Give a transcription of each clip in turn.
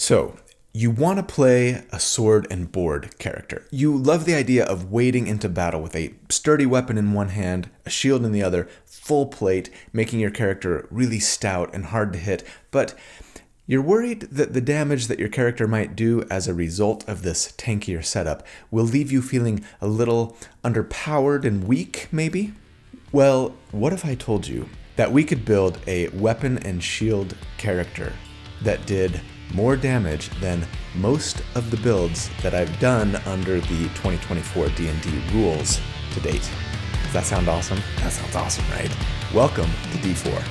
So, you want to play a sword and board character. You love the idea of wading into battle with a sturdy weapon in one hand, a shield in the other, full plate, making your character really stout and hard to hit, but you're worried that the damage that your character might do as a result of this tankier setup will leave you feeling a little underpowered and weak, maybe? Well, what if I told you that we could build a weapon and shield character that did more damage than most of the builds that I've done under the 2024 D&D rules to date? Does that sound awesome? That sounds awesome, right? Welcome to D4.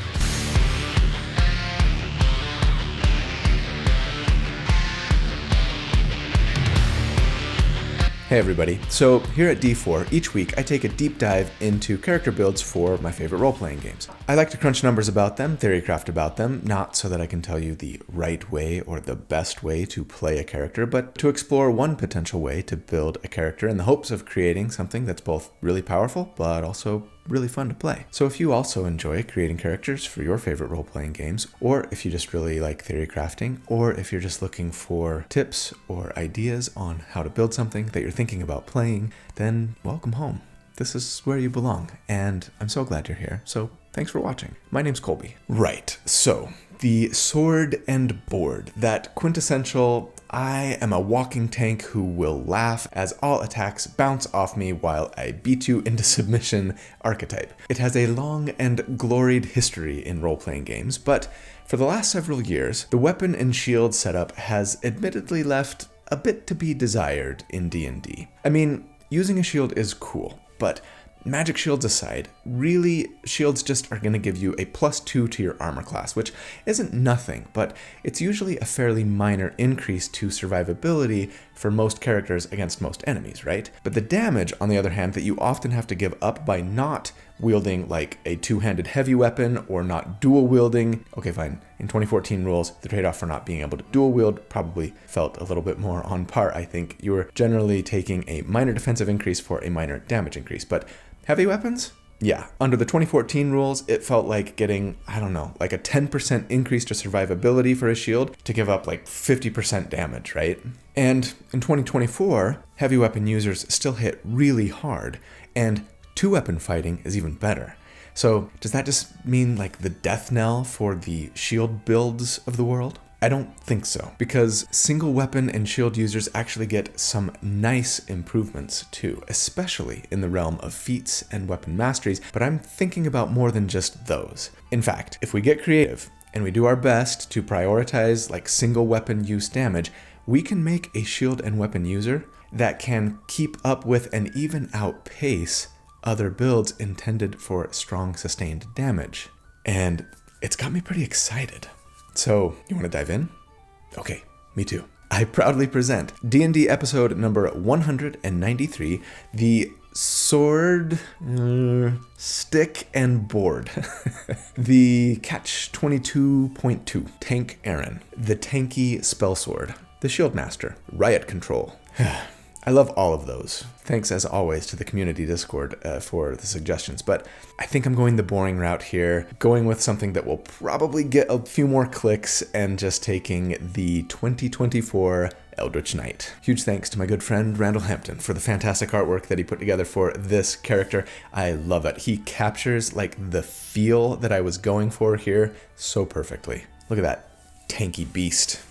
Hey everybody, so here at D4, each week I take a deep dive into character builds for my favorite role-playing games. I like to crunch numbers about them, theorycraft about them, not so that I can tell you the right way or the best way to play a character, but to explore one potential way to build a character in the hopes of creating something that's both really powerful, but also really fun to play. So if you also enjoy creating characters for your favorite role-playing games, or if you just really like theory crafting, or if you're just looking for tips or ideas on how to build something that you're thinking about playing, then welcome home. This is where you belong, and I'm so glad you're here. So thanks for watching. My name's Colby. Right, so the sword and board, that quintessential I am a walking tank who will laugh as all attacks bounce off me while I beat you into submission archetype. It has a long and gloried history in role-playing games, but for the last several years, the weapon and shield setup has admittedly left a bit to be desired in D&D. I mean, using a shield is cool, but magic shields aside, really, shields just are going to give you a +2 to your armor class, which isn't nothing, but it's usually a fairly minor increase to survivability for most characters against most enemies, right? But the damage, on the other hand, that you often have to give up by not wielding like a two-handed heavy weapon or not dual wielding. Okay, fine. In 2014 rules, the trade-off for not being able to dual wield probably felt a little bit more on par, I think. You were generally taking a minor defensive increase for a minor damage increase, but heavy weapons? Yeah. Under the 2014 rules, it felt like getting, like a 10% increase to survivability for a shield to give up like 50% damage, right? And in 2024, heavy weapon users still hit really hard, and two-weapon fighting is even better. So does that just mean like the death knell for the shield builds of the world? I don't think so, because single weapon and shield users actually get some nice improvements too, especially in the realm of feats and weapon masteries, but I'm thinking about more than just those. In fact, if we get creative and we do our best to prioritize like single weapon use damage, we can make a shield and weapon user that can keep up with and even outpace other builds intended for strong sustained damage. And it's got me pretty excited. So, you want to dive in? Okay, me too. I proudly present D&D episode number 193, the sword, stick, and board. The catch 22.2, Tank Aaron, the tanky spell sword, the shield master, riot control. I love all of those. Thanks as always to the community Discord for the suggestions, but I think I'm going the boring route here, going with something that will probably get a few more clicks and just taking the 2024 Eldritch Knight. Huge thanks to my good friend Randall Hampton for the fantastic artwork that he put together for this character. I love it. He captures like the feel that I was going for here so perfectly. Look at that tanky beast.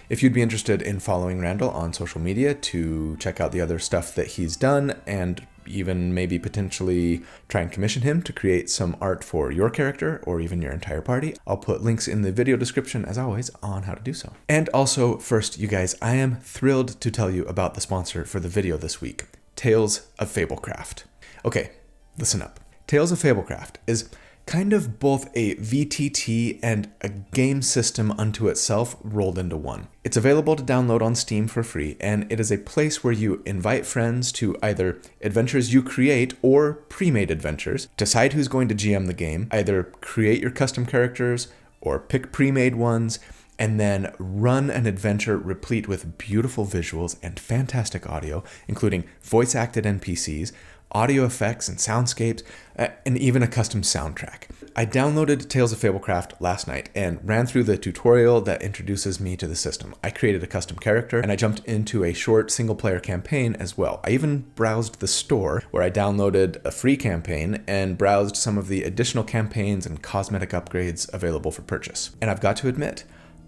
If you'd be interested in following Randall on social media to check out the other stuff that he's done and even maybe potentially try and commission him to create some art for your character or even your entire party, I'll put links in the video description as always on how to do so. And also, first, you guys, I am thrilled to tell you about the sponsor for the video this week, Tales of Fablecraft. Okay, listen up. Tales of Fablecraft is kind of both a VTT and a game system unto itself rolled into one. It's available to download on Steam for free, and it is a place where you invite friends to either adventures you create or pre-made adventures, decide who's going to GM the game, either create your custom characters or pick pre-made ones, and then run an adventure replete with beautiful visuals and fantastic audio, including voice-acted NPCs, audio effects and soundscapes, and even a custom soundtrack. I downloaded Tales of Fablecraft last night and ran through the tutorial that introduces me to the system. I created a custom character and I jumped into a short single-player campaign as well. I even browsed the store where I downloaded a free campaign and browsed some of the additional campaigns and cosmetic upgrades available for purchase. And I've got to admit,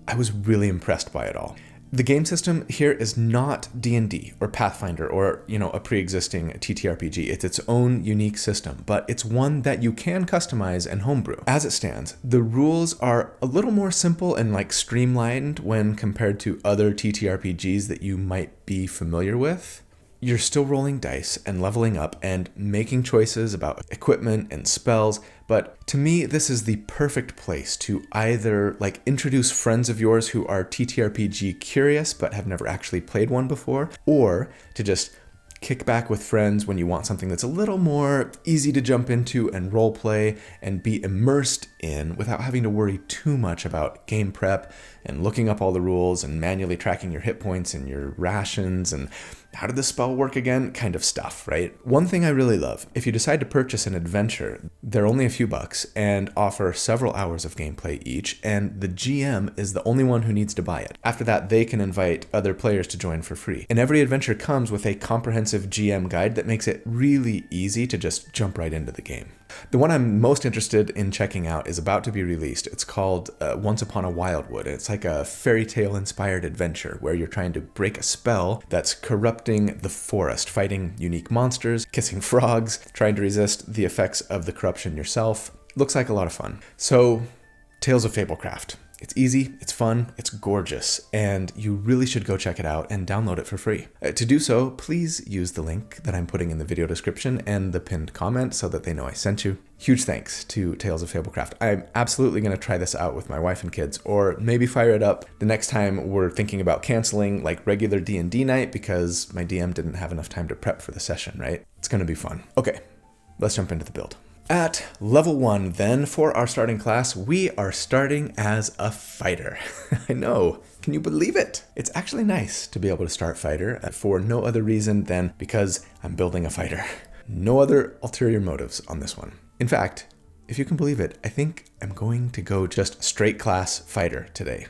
I was really impressed by it all. The game system here is not D&D or Pathfinder or, a pre-existing TTRPG. It's its own unique system, but it's one that you can customize and homebrew. As it stands, the rules are a little more simple and streamlined when compared to other TTRPGs that you might be familiar with. You're still rolling dice and leveling up and making choices about equipment and spells, but to me, this is the perfect place to either introduce friends of yours who are TTRPG curious but have never actually played one before, or to just kick back with friends when you want something that's a little more easy to jump into and role play and be immersed in without having to worry too much about game prep and looking up all the rules and manually tracking your hit points and your rations and how did the spell work again kind of stuff, right? One thing I really love, if you decide to purchase an adventure, they're only a few bucks and offer several hours of gameplay each, and the GM is the only one who needs to buy it. After that, they can invite other players to join for free. And every adventure comes with a comprehensive GM guide that makes it really easy to just jump right into the game. The one I'm most interested in checking out is about to be released. It's called Once Upon a Wildwood. It's like a fairy tale inspired adventure where you're trying to break a spell that's corrupting the forest, fighting unique monsters, kissing frogs, trying to resist the effects of the corruption yourself. Looks like a lot of fun. So, Tales of Fablecraft. It's easy, it's fun, it's gorgeous, and you really should go check it out and download it for free. To do so, please use the link that I'm putting in the video description and the pinned comment so that they know I sent you. Huge thanks to Tales of Fablecraft. I'm absolutely going to try this out with my wife and kids, or maybe fire it up the next time we're thinking about canceling regular D&D night because my DM didn't have enough time to prep for the session, right? It's going to be fun. Okay, let's jump into the build. At level 1, then, for our starting class, we are starting as a fighter. I know. Can you believe it? It's actually nice to be able to start fighter for no other reason than because I'm building a fighter. No other ulterior motives on this one. In fact, if you can believe it, I think I'm going to go just straight class fighter today.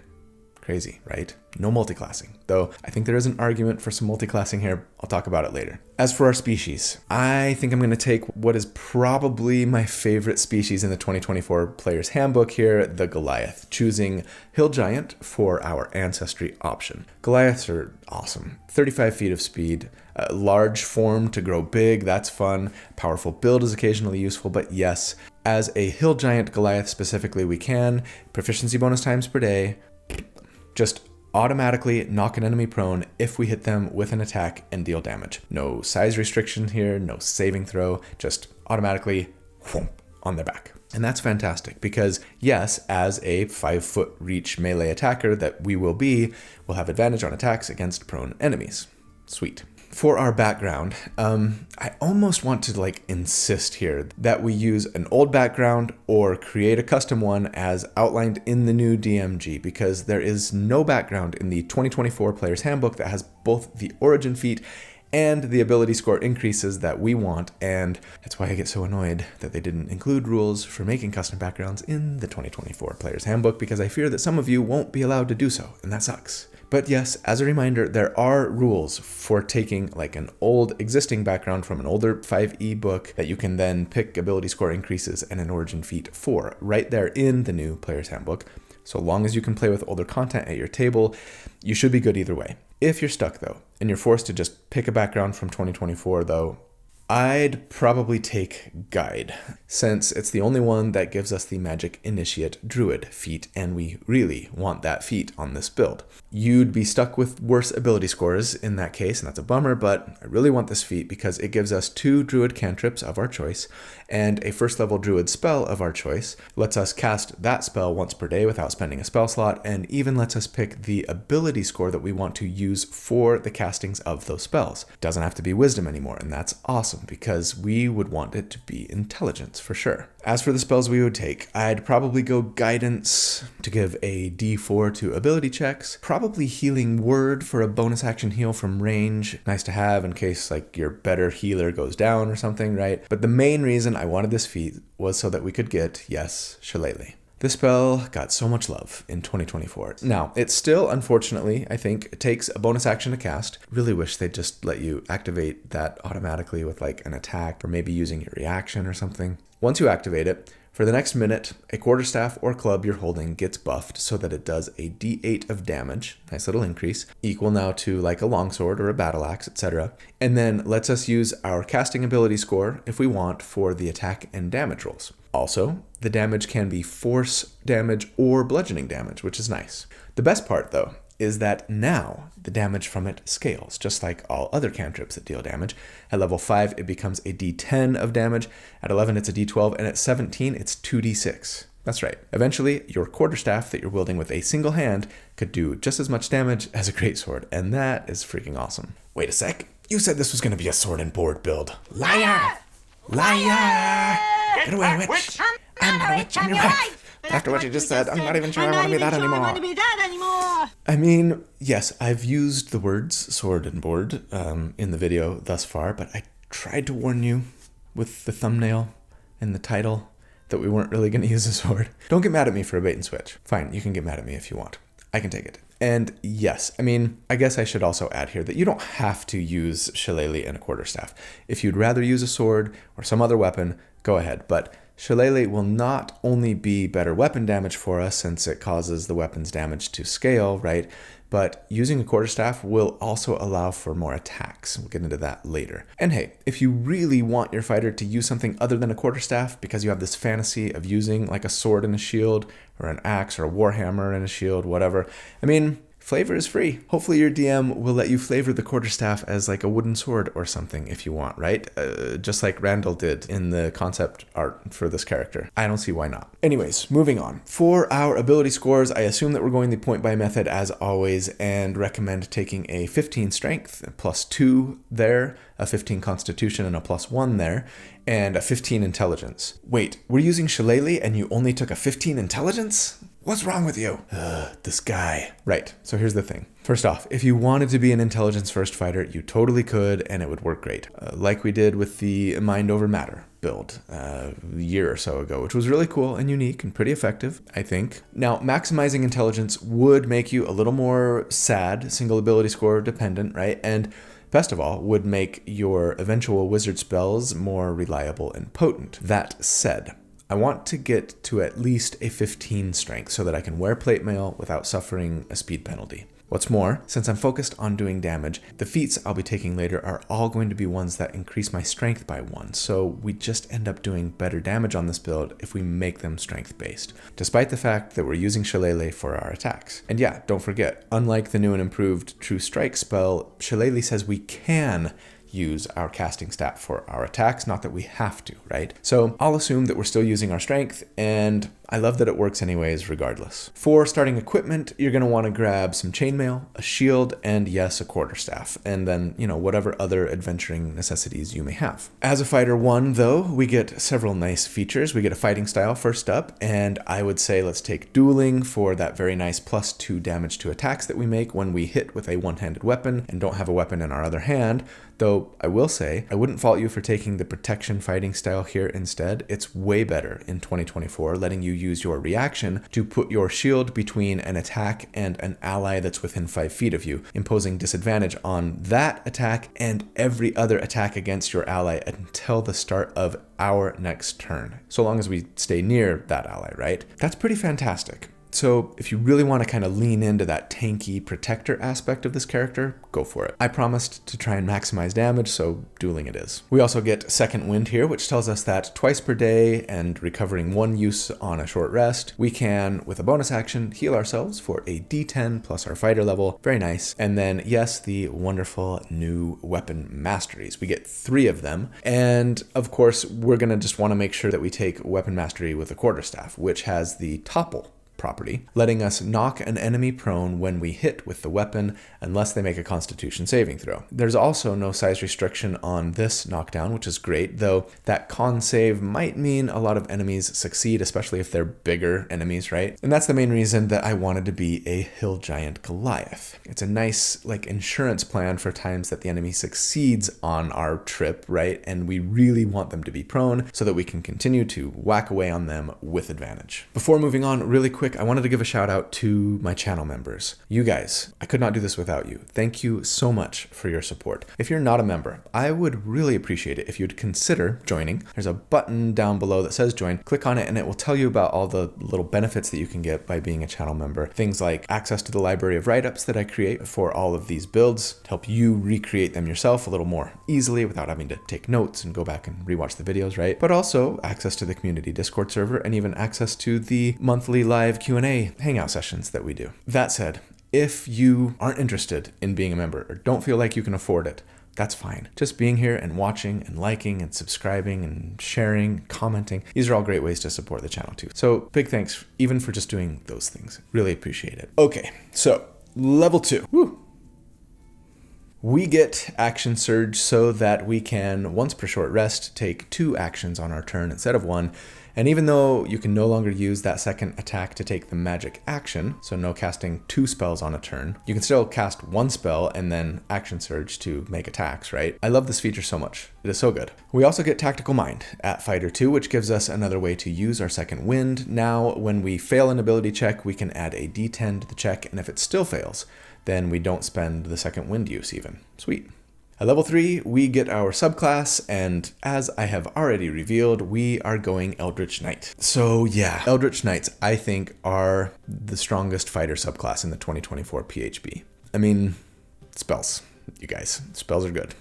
Crazy, right? No multiclassing. Though I think there is an argument for some multiclassing here. I'll talk about it later. As for our species, I think I'm going to take what is probably my favorite species in the 2024 Player's Handbook here, the Goliath, choosing Hill Giant for our ancestry option. Goliaths are awesome. 35 feet of speed, a large form to grow big, that's fun. Powerful build is occasionally useful, but yes, as a Hill Giant Goliath specifically, we can. Proficiency bonus times per day. Just automatically knock an enemy prone if we hit them with an attack and deal damage. No size restriction here, no saving throw, just automatically whoomp, on their back. And that's fantastic because, yes, as a 5-foot reach melee attacker that we will be, we'll have advantage on attacks against prone enemies. Sweet. For our background, I almost want to insist here that we use an old background or create a custom one as outlined in the new DMG, because there is no background in the 2024 Player's Handbook that has both the origin feat and the ability score increases that we want, and that's why I get so annoyed that they didn't include rules for making custom backgrounds in the 2024 Player's Handbook, because I fear that some of you won't be allowed to do so, and that sucks. But yes, as a reminder, there are rules for taking an old existing background from an older 5e book that you can then pick ability score increases and an origin feat for, right there in the new Player's Handbook. So long as you can play with older content at your table, you should be good either way. If you're stuck though, and you're forced to just pick a background from 2024 though, I'd probably take Guide, since it's the only one that gives us the Magic Initiate Druid feat, and we really want that feat on this build. You'd be stuck with worse ability scores in that case, and that's a bummer, but I really want this feat because it gives us 2 Druid cantrips of our choice and a first level Druid spell of our choice, lets us cast that spell once per day without spending a spell slot, and even lets us pick the ability score that we want to use for the castings of those spells. Doesn't have to be Wisdom anymore, and that's awesome. awesome because we would want it to be intelligence for sure. As for the spells we would take, I'd probably go guidance to give a D4 to ability checks, probably healing word for a bonus action heal from range. Nice to have in case like your better healer goes down or something, right? But the main reason I wanted this feat was so that we could get, yes, Shillelagh. This spell got so much love in 2024. Now, it still, unfortunately, I think, takes a bonus action to cast. Really wish they'd just let you activate that automatically with like an attack or maybe using your reaction or something. Once you activate it, for the next minute, a quarterstaff or club you're holding gets buffed so that it does a d8 of damage, nice little increase, equal now to like a longsword or a battle axe, etc. And then lets us use our casting ability score if we want for the attack and damage rolls. Also, the damage can be force damage or bludgeoning damage, which is nice. The best part, though, is that now the damage from it scales, just like all other cantrips that deal damage. At level 5, it becomes a d10 of damage. At 11, it's a d12, and at 17, it's 2d6. That's right. Eventually, your quarterstaff that you're wielding with a single hand could do just as much damage as a greatsword, and that is freaking awesome. Wait a sec. You said this was going to be a sword and board build. Liar! Liar! Get away, witch! I'm not a witch, I'm your wife! After what you just said, I'm not even sure I want to be that anymore. I mean, yes, I've used the words sword and board in the video thus far, but I tried to warn you with the thumbnail and the title that we weren't really going to use a sword. Don't get mad at me for a bait and switch. Fine, you can get mad at me if you want. I can take it. And yes, I mean, I guess I should also add here that you don't have to use Shillelagh and a quarterstaff. If you'd rather use a sword or some other weapon, go ahead. But Shillelagh will not only be better weapon damage for us since it causes the weapon's damage to scale, right? But using a quarterstaff will also allow for more attacks. We'll get into that later. And hey, if you really want your fighter to use something other than a quarterstaff because you have this fantasy of using like a sword and a shield or an axe or a warhammer and a shield, whatever, I mean, flavor is free. Hopefully your DM will let you flavor the quarterstaff as like a wooden sword or something if you want, right? Just like Randall did in the concept art for this character. I don't see why not. Anyways, moving on. For our ability scores, I assume that we're going the point buy method as always and recommend taking a 15 strength, a +2 there, a 15 constitution and a +1 there, and a 15 intelligence. Wait, we're using Shillelagh and you only took a 15 intelligence? What's wrong with you? This guy. Right, so here's the thing. First off, if you wanted to be an intelligence first fighter, you totally could and it would work great. Like we did with the Mind Over Matter build a year or so ago, which was really cool and unique and pretty effective, I think. Now, maximizing intelligence would make you a little more sad, single ability score dependent, right? And best of all, would make your eventual wizard spells more reliable and potent. That said, I want to get to at least a 15 strength so that I can wear plate mail without suffering a speed penalty. What's more, since I'm focused on doing damage, the feats I'll be taking later are all going to be ones that increase my strength by 1, so we just end up doing better damage on this build if we make them strength-based, despite the fact that we're using Shillelagh for our attacks. And yeah, don't forget, unlike the new and improved True Strike spell, Shillelagh says we can use our casting stat for our attacks, not that we have to, right? So I'll assume that we're still using our strength, and I love that it works anyways regardless. For starting equipment, you're going to want to grab some chainmail, a shield, and yes, a quarterstaff, and then, whatever other adventuring necessities you may have. As a fighter 1, though, we get several nice features. We get a fighting style first up, and I would say let's take dueling for that very nice +2 damage to attacks that we make when we hit with a one-handed weapon and don't have a weapon in our other hand. Though I will say, I wouldn't fault you for taking the protection fighting style here instead. It's way better in 2024, letting you use your reaction to put your shield between an attack and an ally that's within 5 feet of you, imposing disadvantage on that attack and every other attack against your ally until the start of our next turn, so long as we stay near that ally, right? That's pretty fantastic. So if you really want to kind of lean into that tanky protector aspect of this character, go for it. I promised to try and maximize damage, so dueling it is. We also get Second Wind here, which tells us that twice per day and recovering 1 use on a short rest, we can, with a bonus action, heal ourselves for a d10 plus our fighter level. Very nice. And then, yes, the wonderful new weapon masteries. We get 3 of them. And of course, we're going to just want to make sure that we take weapon mastery with a quarterstaff, which has the topple property, letting us knock an enemy prone when we hit with the weapon unless they make a Constitution saving throw. There's also no size restriction on this knockdown, which is great, though that con save might mean a lot of enemies succeed, especially if they're bigger enemies, right? And that's the main reason that I wanted to be a hill giant Goliath. It's a nice insurance plan for times that the enemy succeeds on our trip, right? And we really want them to be prone so that we can continue to whack away on them with advantage. Before moving on, really quick, I wanted to give a shout out to my channel members. You guys, I could not do this without you. Thank you so much for your support. If you're not a member, I would really appreciate it if you'd consider joining. There's a button down below that says join. Click on it and it will tell you about all the little benefits that you can get by being a channel member. Things like access to the library of write-ups that I create for all of these builds to help you recreate them yourself a little more easily without having to take notes and go back and rewatch the videos, right? But also access to the community Discord server and even access to the monthly live Q&A hangout sessions that we do. That said, if you aren't interested in being a member or don't feel like you can afford it, that's fine. Just being here and watching and liking and subscribing and sharing, commenting, these are all great ways to support the channel too. So big thanks even for just doing those things. Really appreciate it. Okay, so level 2. Woo. We get Action Surge so that we can, once per short rest, take 2 actions on our turn instead of 1. And even though you can no longer use that second attack to take the magic action, so no casting 2 spells on a turn, you can still cast 1 spell and then Action Surge to make attacks, right? I love this feature so much. It is so good. We also get Tactical Mind at Fighter 2, which gives us another way to use our second wind. Now, when we fail an ability check, we can add a D10 to the check, and if it still fails, then we don't spend the second wind use even. Sweet. At level 3, we get our subclass, and as I have already revealed, we are going Eldritch Knight. So yeah, Eldritch Knights, I think, are the strongest fighter subclass in the 2024 PHB. I mean, spells, you guys. Spells are good.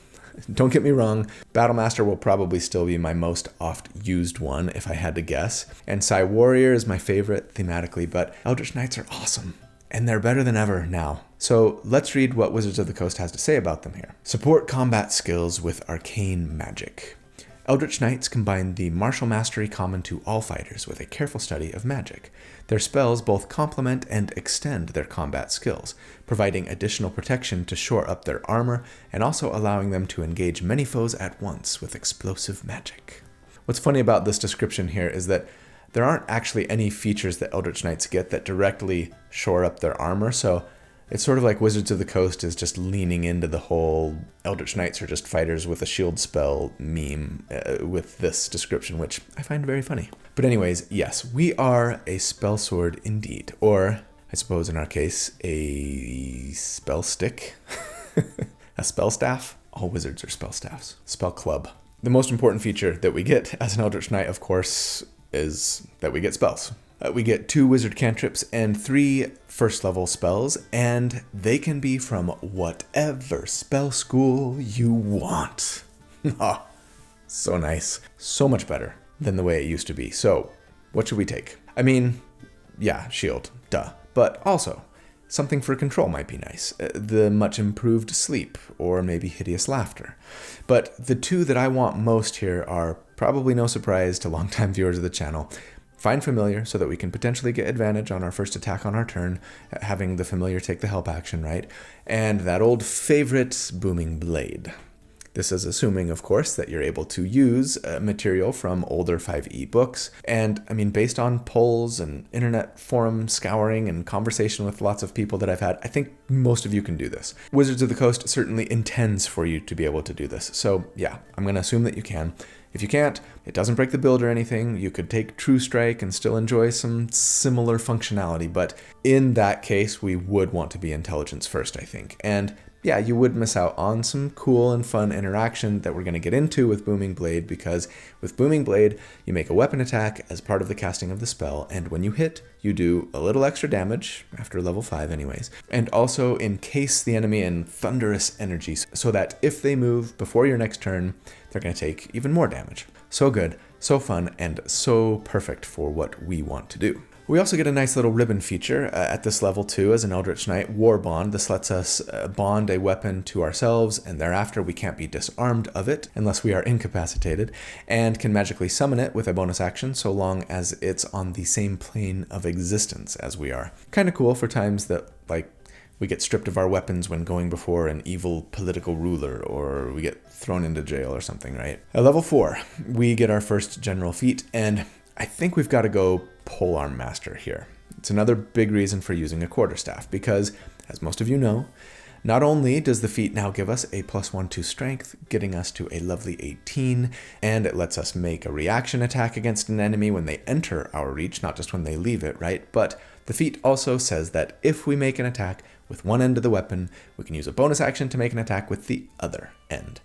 Don't get me wrong, Battlemaster will probably still be my most oft-used one if I had to guess, and Psy Warrior is my favorite thematically, but Eldritch Knights are awesome. And they're better than ever now. So let's read what Wizards of the Coast has to say about them here. Support combat skills with arcane magic. Eldritch Knights combine the martial mastery common to all fighters with a careful study of magic. Their spells both complement and extend their combat skills, providing additional protection to shore up their armor and also allowing them to engage many foes at once with explosive magic. What's funny about this description here is that there aren't actually any features that Eldritch Knights get that directly shore up their armor, so it's sort of like Wizards of the Coast is just leaning into the whole Eldritch Knights are just fighters with a shield spell meme with this description, which I find very funny. But anyways, yes, we are a spell sword indeed, or I suppose in our case, a spell stick, a spell staff. All wizards are spell staffs. Spell club. The most important feature that we get as an Eldritch Knight, of course, is that we get spells. We get 2 wizard cantrips and 3 first level spells, and they can be from whatever spell school you want. Oh, so nice. So much better than the way it used to be. So what should we take? I mean, yeah, shield, duh. But also, something for control might be nice. The much improved sleep, or maybe hideous laughter. But the 2 that I want most here are probably no surprise to longtime viewers of the channel. Find Familiar so that we can potentially get advantage on our first attack on our turn, having the Familiar take the help action, right? And that old favorite, Booming Blade. This is assuming, of course, that you're able to use material from older 5e books. And I mean, based on polls and internet forum scouring and conversation with lots of people that I've had, I think most of you can do this. Wizards of the Coast certainly intends for you to be able to do this. So yeah, I'm going to assume that you can. If you can't, it doesn't break the build or anything. You could take True Strike and still enjoy some similar functionality, but in that case, we would want to be intelligence first, I think. And yeah, you would miss out on some cool and fun interaction that we're going to get into with Booming Blade, because with Booming Blade, you make a weapon attack as part of the casting of the spell, and when you hit, you do a little extra damage, after level 5 anyways, and also encase the enemy in thunderous energy, so that if they move before your next turn, they're going to take even more damage. So good, so fun, and so perfect for what we want to do. We also get a nice little ribbon feature at this level too as an Eldritch Knight, War Bond. This lets us bond a weapon to ourselves, and thereafter we can't be disarmed of it unless we are incapacitated, and can magically summon it with a bonus action so long as it's on the same plane of existence as we are. Kind of cool for times that, like, we get stripped of our weapons when going before an evil political ruler, or we get thrown into jail or something, right? At level 4, we get our first general feat, and I think we've got to go Polearm Master here. It's another big reason for using a quarterstaff, because, as most of you know, not only does the feat now give us a +1 to strength, getting us to a lovely 18, and it lets us make a reaction attack against an enemy when they enter our reach, not just when they leave it, right? But the feat also says that if we make an attack with one end of the weapon, we can use a bonus action to make an attack with the other end.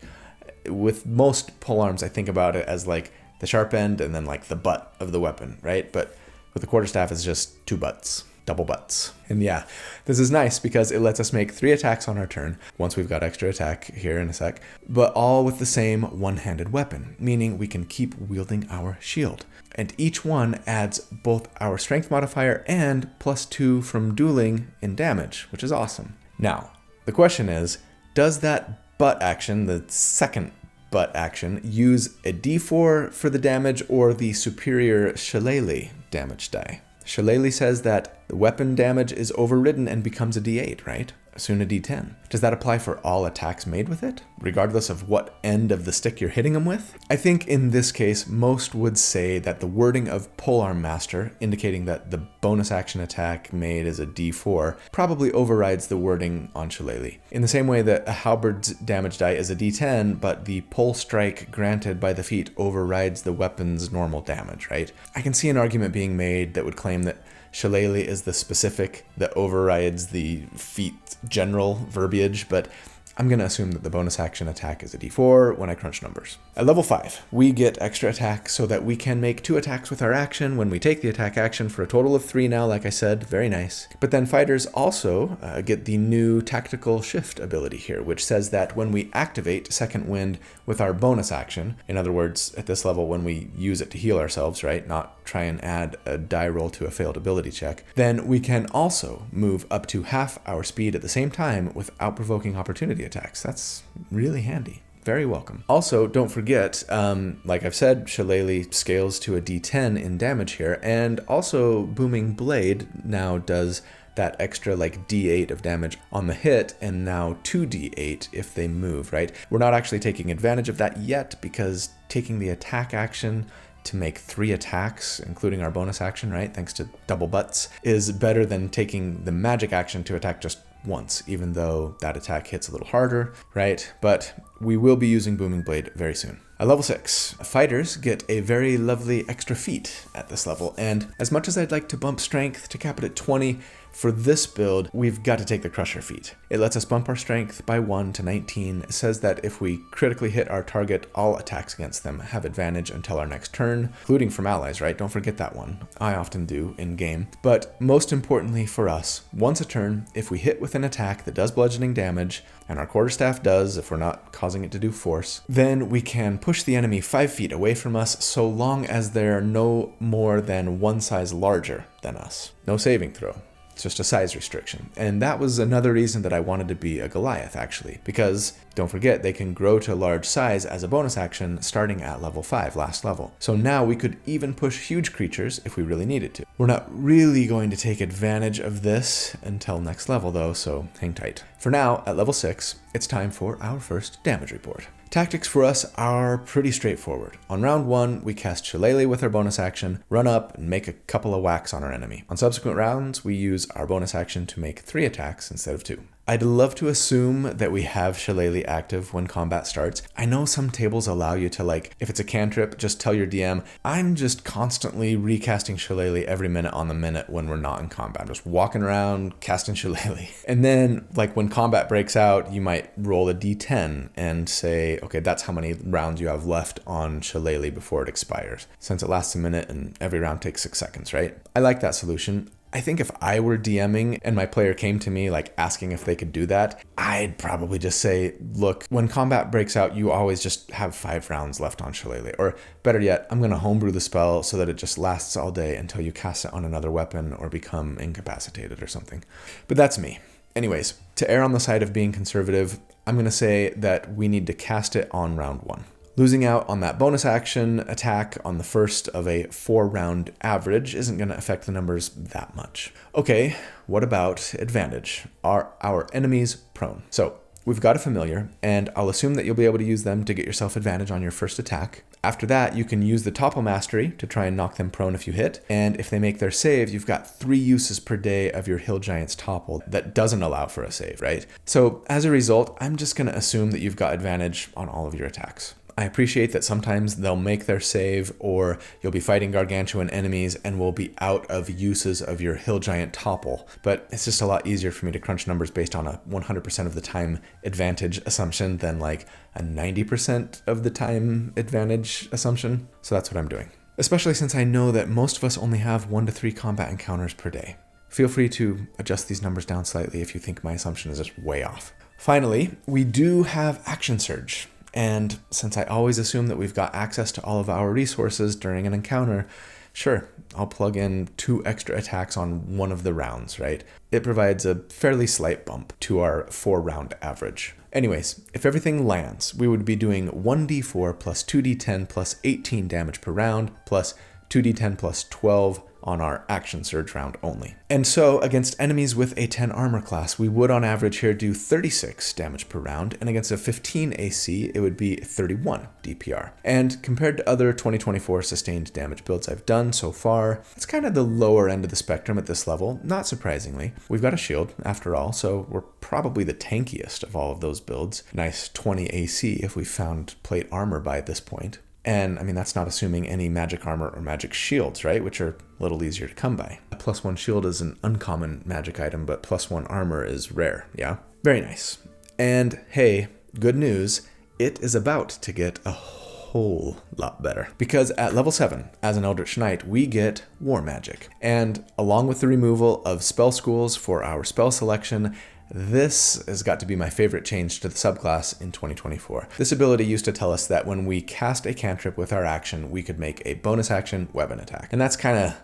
With most polearms, I think about it as like the sharp end and then like the butt of the weapon, right? But with the quarterstaff, it's just 2 butts. Double butts. And yeah, this is nice because it lets us make 3 attacks on our turn, once we've got extra attack here in a sec, but all with the same one-handed weapon, meaning we can keep wielding our shield. And each one adds both our strength modifier and +2 from dueling in damage, which is awesome. Now, the question is, does that butt action, the second butt action, use a d4 for the damage or the superior shillelagh damage die? Shillelagh says that the weapon damage is overridden and becomes a d8, right? Soon a d10. Does that apply for all attacks made with it, regardless of what end of the stick you're hitting them with? I think in this case, most would say that the wording of Polearm Master, indicating that the bonus action attack made is a d4, probably overrides the wording on Shillelagh. In the same way that a halberd's damage die is a d10, but the pole strike granted by the feat overrides the weapon's normal damage, right? I can see an argument being made that would claim that Shillelagh is the specific that overrides the feat general verbiage, but I'm going to assume that the bonus action attack is a d4 when I crunch numbers. At level 5, we get extra attack so that we can make 2 attacks with our action when we take the attack action for a total of 3 now, like I said, very nice. But then fighters also get the new tactical shift ability here, which says that when we activate Second Wind with our bonus action, in other words, at this level when we use it to heal ourselves, right, not try and add a die roll to a failed ability check, then we can also move up to half our speed at the same time without provoking opportunity attacks. That's really handy. Very welcome. Also, don't forget, like I've said, Shillelagh scales to a d10 in damage here, and also Booming Blade now does that extra like d8 of damage on the hit, and now 2d8 if they move, right? We're not actually taking advantage of that yet, because taking the attack action to make 3 attacks, including our bonus action, right, thanks to double butts, is better than taking the magic action to attack just once, even though that attack hits a little harder, right? But we will be using Booming Blade very soon. At level 6, fighters get a very lovely extra feat at this level, and as much as I'd like to bump strength to cap it at 20, for this build, we've got to take the Crusher feat. It lets us bump our strength by 1 to 19. It says that if we critically hit our target, all attacks against them have advantage until our next turn, including from allies, right? Don't forget that one. I often do in game. But most importantly for us, once a turn, if we hit with an attack that does bludgeoning damage, and our quarterstaff does if we're not causing it to do force, then we can push the enemy 5 feet away from us so long as they're no more than 1 size larger than us. No saving throw. It's just a size restriction. And that was another reason that I wanted to be a Goliath, actually, because don't forget, they can grow to large size as a bonus action starting at level 5, last level. So now we could even push huge creatures if we really needed to. We're not really going to take advantage of this until next level though, so hang tight. For now, at level 6, it's time for our first damage report. Tactics for us are pretty straightforward. On round 1, we cast Shillelagh with our bonus action, run up, and make a couple of whacks on our enemy. On subsequent rounds, we use our bonus action to make 3 attacks instead of 2. I'd love to assume that we have Shillelagh active when combat starts. I know some tables allow you to, like, if it's a cantrip, just tell your DM, I'm just constantly recasting Shillelagh every minute on the minute when we're not in combat. I'm just walking around casting Shillelagh. And then, like, when combat breaks out, you might roll a d10 and say, okay, that's how many rounds you have left on Shillelagh before it expires, since it lasts a minute and every round takes 6 seconds, right? I like that solution. I think if I were DMing and my player came to me like asking if they could do that, I'd probably just say, look, when combat breaks out, you always just have 5 rounds left on Shillelagh. Or better yet, I'm going to homebrew the spell so that it just lasts all day until you cast it on another weapon or become incapacitated or something. But that's me. Anyways, to err on the side of being conservative, I'm going to say that we need to cast it on round 1. Losing out on that bonus action attack on the first of a 4-round average isn't going to affect the numbers that much. Okay, what about advantage? Are our enemies prone? So we've got a familiar, and I'll assume that you'll be able to use them to get yourself advantage on your first attack. After that, you can use the topple mastery to try and knock them prone if you hit, and if they make their save, you've got 3 uses per day of your Hill Giant's topple that doesn't allow for a save, right? So as a result, I'm just going to assume that you've got advantage on all of your attacks. I appreciate that sometimes they'll make their save, or you'll be fighting gargantuan enemies and will be out of uses of your Hill Giant topple, but it's just a lot easier for me to crunch numbers based on a 100% of the time advantage assumption than like a 90% of the time advantage assumption. So that's what I'm doing. Especially since I know that most of us only have 1 to 3 combat encounters per day. Feel free to adjust these numbers down slightly if you think my assumption is just way off. Finally, we do have Action Surge. And since I always assume that we've got access to all of our resources during an encounter, sure, I'll plug in 2 extra attacks on one of the rounds, right? It provides a fairly slight bump to our 4-round average. Anyways, if everything lands, we would be doing 1d4 plus 2d10 plus 18 damage per round plus 2d10 plus 12 on our Action Surge round only. And so against enemies with a 10 armor class, we would on average here do 36 damage per round, and against a 15 AC, it would be 31 DPR. And compared to other 2024 sustained damage builds I've done so far, it's kind of the lower end of the spectrum at this level, not surprisingly. We've got a shield, after all, so we're probably the tankiest of all of those builds. Nice 20 AC if we found plate armor by this point. And I mean, that's not assuming any magic armor or magic shields, right? Which are a little easier to come by. A +1 shield is an uncommon magic item, but +1 armor is rare, yeah? Very nice. And hey, good news, it is about to get a whole lot better. Because at level 7, as an Eldritch Knight, we get War Magic. And along with the removal of spell schools for our spell selection, this has got to be my favorite change to the subclass in 2024. This ability used to tell us that when we cast a cantrip with our action, we could make a bonus action weapon attack. And that's kind of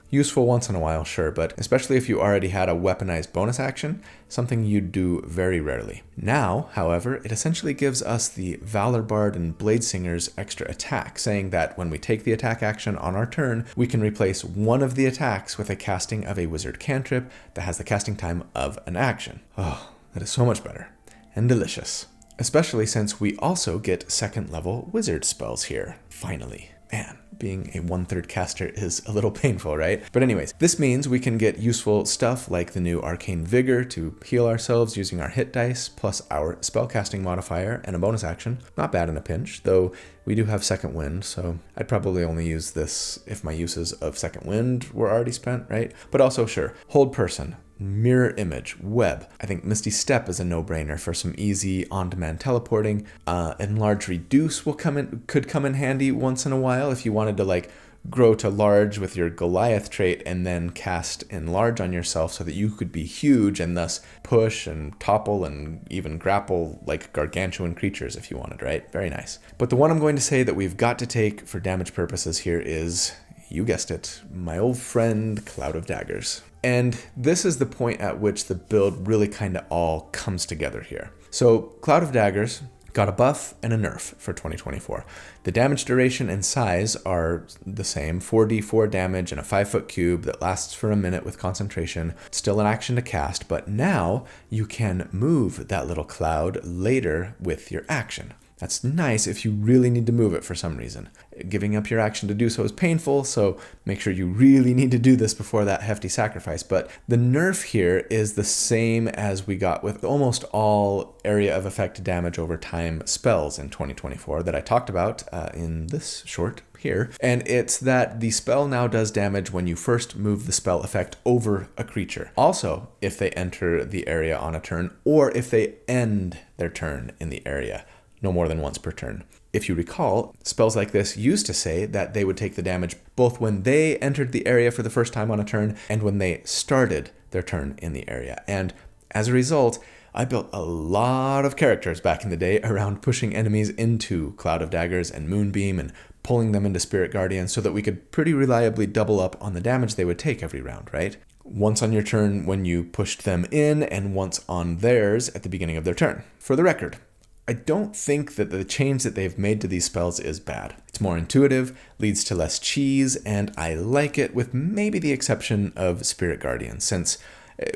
useful once in a while, sure, but especially if you already had a weaponized bonus action, something you'd do very rarely. Now, however, it essentially gives us the Valor Bard and Blade Singer's extra attack, saying that when we take the attack action on our turn, we can replace one of the attacks with a casting of a wizard cantrip that has the casting time of an action. Oh, that is so much better and delicious. Especially since we also get 2nd level wizard spells here, finally. Man, being a 1/3 caster is a little painful, right? But anyways, this means we can get useful stuff like the new Arcane Vigor to heal ourselves using our hit dice, plus our spellcasting modifier and a bonus action. Not bad in a pinch, though we do have Second Wind, so I'd probably only use this if my uses of Second Wind were already spent, right? But also, sure, Hold Person, Mirror Image, Web. I think Misty Step is a no-brainer for some easy on-demand teleporting. Enlarge Reduce could come in handy once in a while if you wanted to like grow to large with your Goliath trait and then cast Enlarge on yourself so that you could be huge and thus push and topple and even grapple like gargantuan creatures if you wanted, right? Very nice. But the one I'm going to say that we've got to take for damage purposes here is, you guessed it, my old friend Cloud of Daggers. And this is the point at which the build really kind of all comes together here. So Cloud of Daggers got a buff and a nerf for 2024. The damage duration and size are the same, 4d4 damage and a 5-foot cube that lasts for a minute with concentration. Still an action to cast, but now you can move that little cloud later with your action. That's nice if you really need to move it for some reason. Giving up your action to do so is painful, so make sure you really need to do this before that hefty sacrifice. But the nerf here is the same as we got with almost all area of effect damage over time spells in 2024 that I talked about in this short here. And it's that the spell now does damage when you first move the spell effect over a creature. Also, if they enter the area on a turn, or if they end their turn in the area. No more than once per turn. If you recall, spells like this used to say that they would take the damage both when they entered the area for the first time on a turn and when they started their turn in the area. And as a result, I built a lot of characters back in the day around pushing enemies into Cloud of Daggers and Moonbeam and pulling them into Spirit Guardian so that we could pretty reliably double up on the damage they would take every round, right? Once on your turn when you pushed them in and once on theirs at the beginning of their turn. For the record, I don't think that the change that they've made to these spells is bad. It's more intuitive, leads to less cheese, and I like it with maybe the exception of Spirit Guardian, since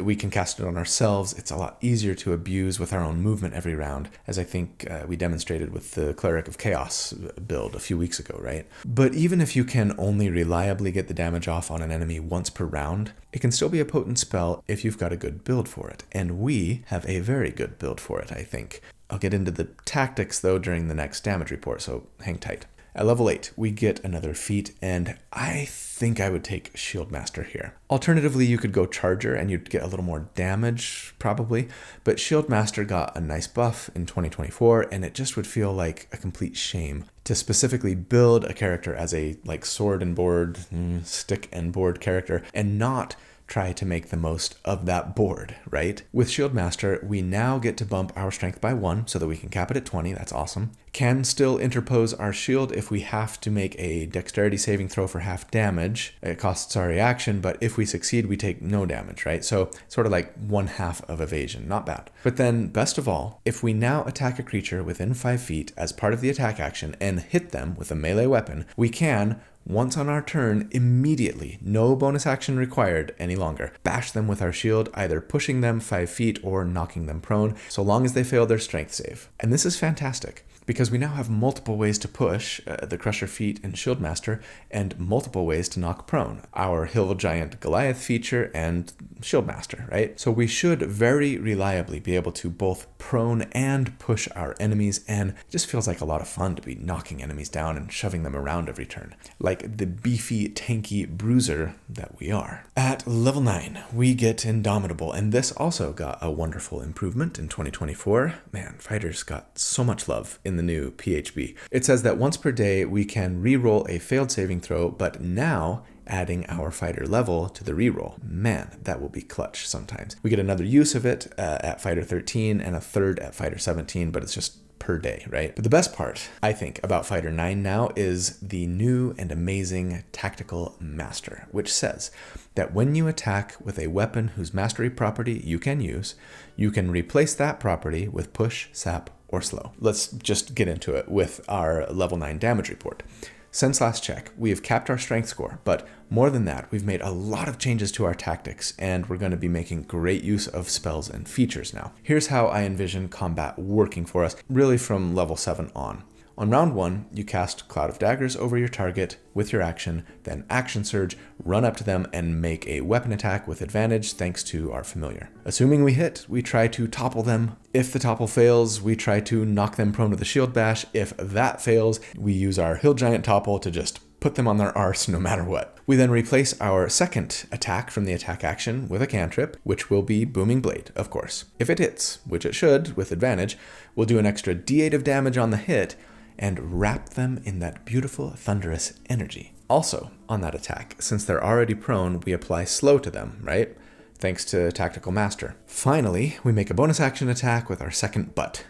we can cast it on ourselves. It's a lot easier to abuse with our own movement every round, as I think we demonstrated with the Cleric of Chaos build a few weeks ago, right? But even if you can only reliably get the damage off on an enemy once per round, it can still be a potent spell if you've got a good build for it. And we have a very good build for it, I think. I'll get into the tactics, though, during the next damage report, so hang tight. At level 8, we get another feat, and I think I would take Shieldmaster here. Alternatively, you could go Charger, and you'd get a little more damage, probably, but Shieldmaster got a nice buff in 2024, and it just would feel like a complete shame to specifically build a character as a sword and board, stick and board character, and not try to make the most of that board, right? With Shieldmaster, we now get to bump our strength by 1 so that we can cap it at 20. That's awesome. Can still interpose our shield if we have to make a dexterity saving throw for half damage. It costs our reaction, but if we succeed, we take no damage, right? So sort of like 1/2 of evasion. Not bad. But then, best of all, if we now attack a creature within 5 feet as part of the attack action and hit them with a melee weapon, we can, once on our turn, immediately, no bonus action required any longer, bash them with our shield, either pushing them 5 feet or knocking them prone, so long as they fail their strength save. And this is fantastic, because we now have multiple ways to push the Crusher feat and Shieldmaster, and multiple ways to knock prone, our Hill Giant Goliath feature and Shieldmaster, right? So we should very reliably be able to both prone and push our enemies, and it just feels like a lot of fun to be knocking enemies down and shoving them around every turn, like the beefy, tanky bruiser that we are. At level 9, we get Indomitable, and this also got a wonderful improvement in 2024. Man, fighters got so much love in the new PHB. It says that once per day, we can re-roll a failed saving throw, but now adding our fighter level to the reroll. Man, that will be clutch sometimes. We get another use of it at fighter 13 and a third at fighter 17, but it's just per day, right? But the best part, I think, about fighter 9 now is the new and amazing Tactical Master, which says that when you attack with a weapon whose mastery property you can use, you can replace that property with push, sap, or slow. Let's just get into it with our level 9 damage report. Since last check, we have capped our strength score, but more than that, we've made a lot of changes to our tactics, and we're going to be making great use of spells and features now. Here's how I envision combat working for us, really from level 7 on. On round 1, you cast Cloud of Daggers over your target with your action, then Action Surge, run up to them and make a weapon attack with advantage thanks to our familiar. Assuming we hit, we try to topple them. If the topple fails, we try to knock them prone with a shield bash. If that fails, we use our Hill Giant topple to just put them on their arse no matter what. We then replace our second attack from the attack action with a cantrip, which will be Booming Blade, of course. If it hits, which it should with advantage, we'll do an extra D8 of damage on the hit, and wrap them in that beautiful thunderous energy. Also, on that attack, since they're already prone, we apply slow to them, right? Thanks to Tactical Master. Finally, we make a bonus action attack with our second butt.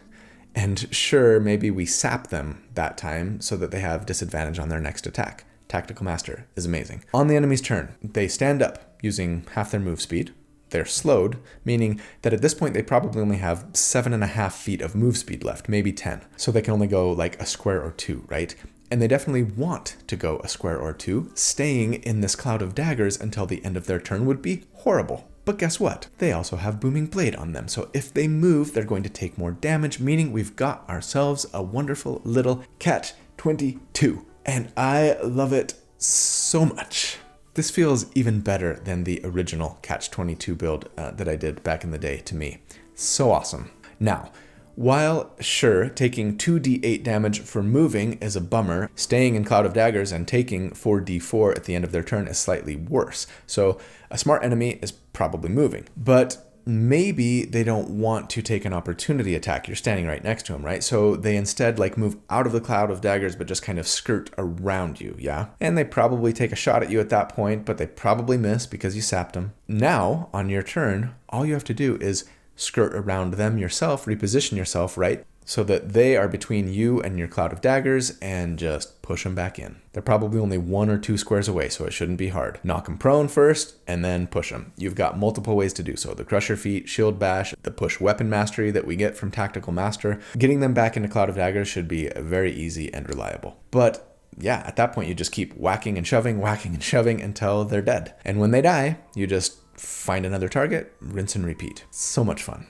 And sure, maybe we sap them that time so that they have disadvantage on their next attack. Tactical Master is amazing. On the enemy's turn, they stand up using half their move speed. They're slowed, meaning that at this point they probably only have 7.5 feet of move speed left, maybe 10. So they can only go like a square or 2, right? And they definitely want to go a square or 2. Staying in this Cloud of Daggers until the end of their turn would be horrible. But guess what? They also have Booming Blade on them, so if they move, they're going to take more damage, meaning we've got ourselves a wonderful little Catch-22. And I love it so much. This feels even better than the original Catch-22 build that I did back in the day to me. So awesome. Now, while sure, taking 2d8 damage for moving is a bummer, staying in Cloud of Daggers and taking 4d4 at the end of their turn is slightly worse. So a smart enemy is probably moving. But maybe they don't want to take an opportunity attack. You're standing right next to them, right? So they instead like move out of the cloud of daggers, but just kind of skirt around you, yeah? And they probably take a shot at you at that point, but they probably miss because you sapped them. Now, on your turn, all you have to do is skirt around them yourself, reposition yourself, right? So that they are between you and your cloud of daggers and just push them back in. They're probably only 1 or 2 squares away, so it shouldn't be hard. Knock them prone first and then push them. You've got multiple ways to do so. The Crush Your Feet, Shield Bash, the Push Weapon Mastery that we get from Tactical Master. Getting them back into cloud of daggers should be very easy and reliable. But yeah, at that point you just keep whacking and shoving until they're dead. And when they die, you just find another target, rinse and repeat. So much fun.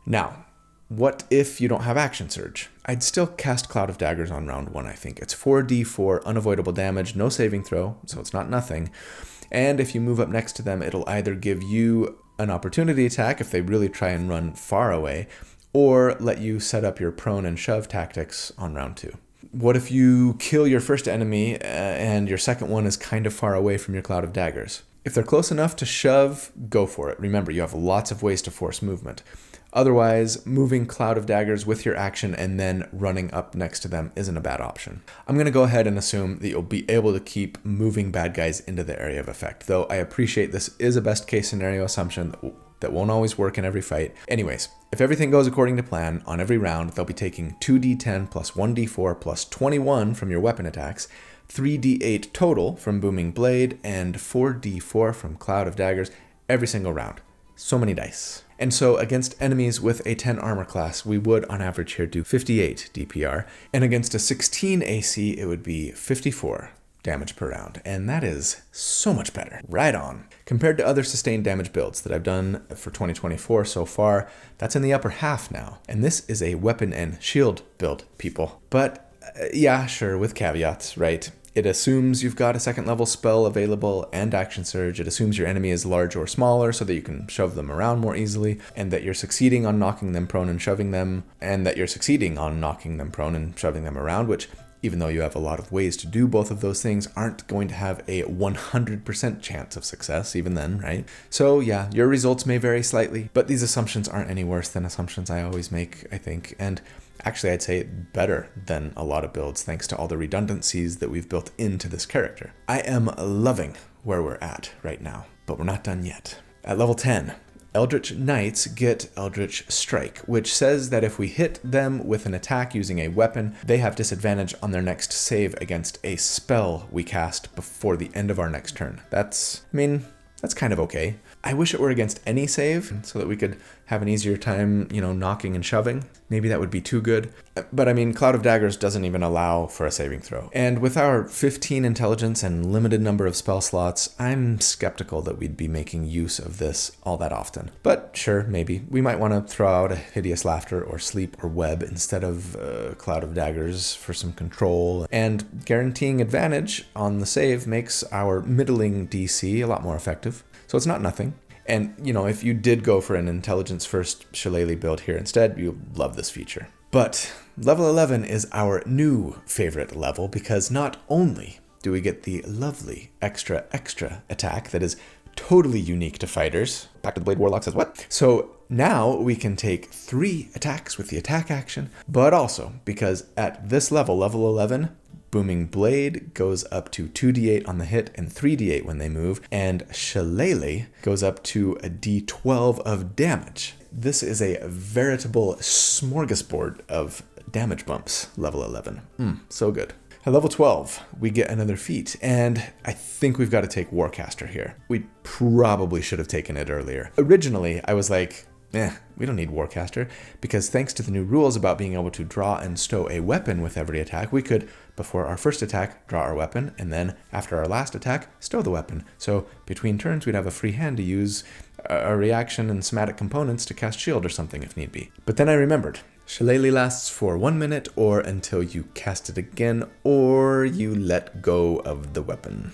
Now, what if you don't have Action Surge? I'd still cast Cloud of Daggers on round 1, I think. It's 4d4 unavoidable damage, no saving throw, so it's not nothing. And if you move up next to them, it'll either give you an opportunity attack if they really try and run far away, or let you set up your prone and shove tactics on round 2. What if you kill your first enemy and your second one is kind of far away from your Cloud of Daggers? If they're close enough to shove, go for it. Remember, you have lots of ways to force movement. Otherwise, moving Cloud of Daggers with your action and then running up next to them isn't a bad option. I'm going to go ahead and assume that you'll be able to keep moving bad guys into the area of effect, though I appreciate this is a best case scenario assumption that won't always work in every fight. Anyways, if everything goes according to plan, on every round they'll be taking 2d10 plus 1d4 plus 21 from your weapon attacks, 3d8 total from Booming Blade, and 4d4 from Cloud of Daggers every single round. So many dice. And so against enemies with a 10 armor class, we would on average here do 58 DPR. And against a 16 AC, it would be 54 damage per round. And that is so much better. Right on. Compared to other sustained damage builds that I've done for 2024 so far, that's in the upper half now. And this is a weapon and shield build, people. But yeah, sure, with caveats, right? It assumes you've got a second level spell available and Action Surge. It assumes your enemy is large or smaller so that you can shove them around more easily, and that you're succeeding on knocking them prone and shoving them, around, which, even though you have a lot of ways to do both of those things, aren't going to have a 100% chance of success even then, right? So yeah, your results may vary slightly, but these assumptions aren't any worse than assumptions I always make, I think. And actually, I'd say better than a lot of builds, thanks to all the redundancies that we've built into this character. I am loving where we're at right now, but we're not done yet. At level 10, Eldritch Knights get Eldritch Strike, which says that if we hit them with an attack using a weapon, they have disadvantage on their next save against a spell we cast before the end of our next turn. That's kind of okay. I wish it were against any save so that we could have an easier time, knocking and shoving. Maybe that would be too good. But Cloud of Daggers doesn't even allow for a saving throw. And with our 15 intelligence and limited number of spell slots, I'm skeptical that we'd be making use of this all that often. But sure, maybe. We might want to throw out a Hideous Laughter or Sleep or Web instead of Cloud of Daggers for some control. And guaranteeing advantage on the save makes our middling DC a lot more effective. So it's not nothing. And, if you did go for an intelligence first Shillelagh build here instead, you'll love this feature. But level 11 is our new favorite level because not only do we get the lovely extra attack that is totally unique to fighters. Back to the Blade Warlock says what? So now we can take 3 attacks with the attack action, but also because at this level 11, Booming Blade goes up to 2d8 on the hit and 3d8 when they move, and Shillelagh goes up to a d12 of damage. This is a veritable smorgasbord of damage bumps, level 11. So good. At level 12, we get another feat, and I think we've got to take Warcaster here. We probably should have taken it earlier. Originally, I was like, we don't need Warcaster, because thanks to the new rules about being able to draw and stow a weapon with every attack, we could, before our first attack, draw our weapon, and then, after our last attack, stow the weapon. So, between turns, we'd have a free hand to use a reaction and somatic components to cast shield or something if need be. But then I remembered, Shillelagh lasts for 1 minute, or until you cast it again, or you let go of the weapon.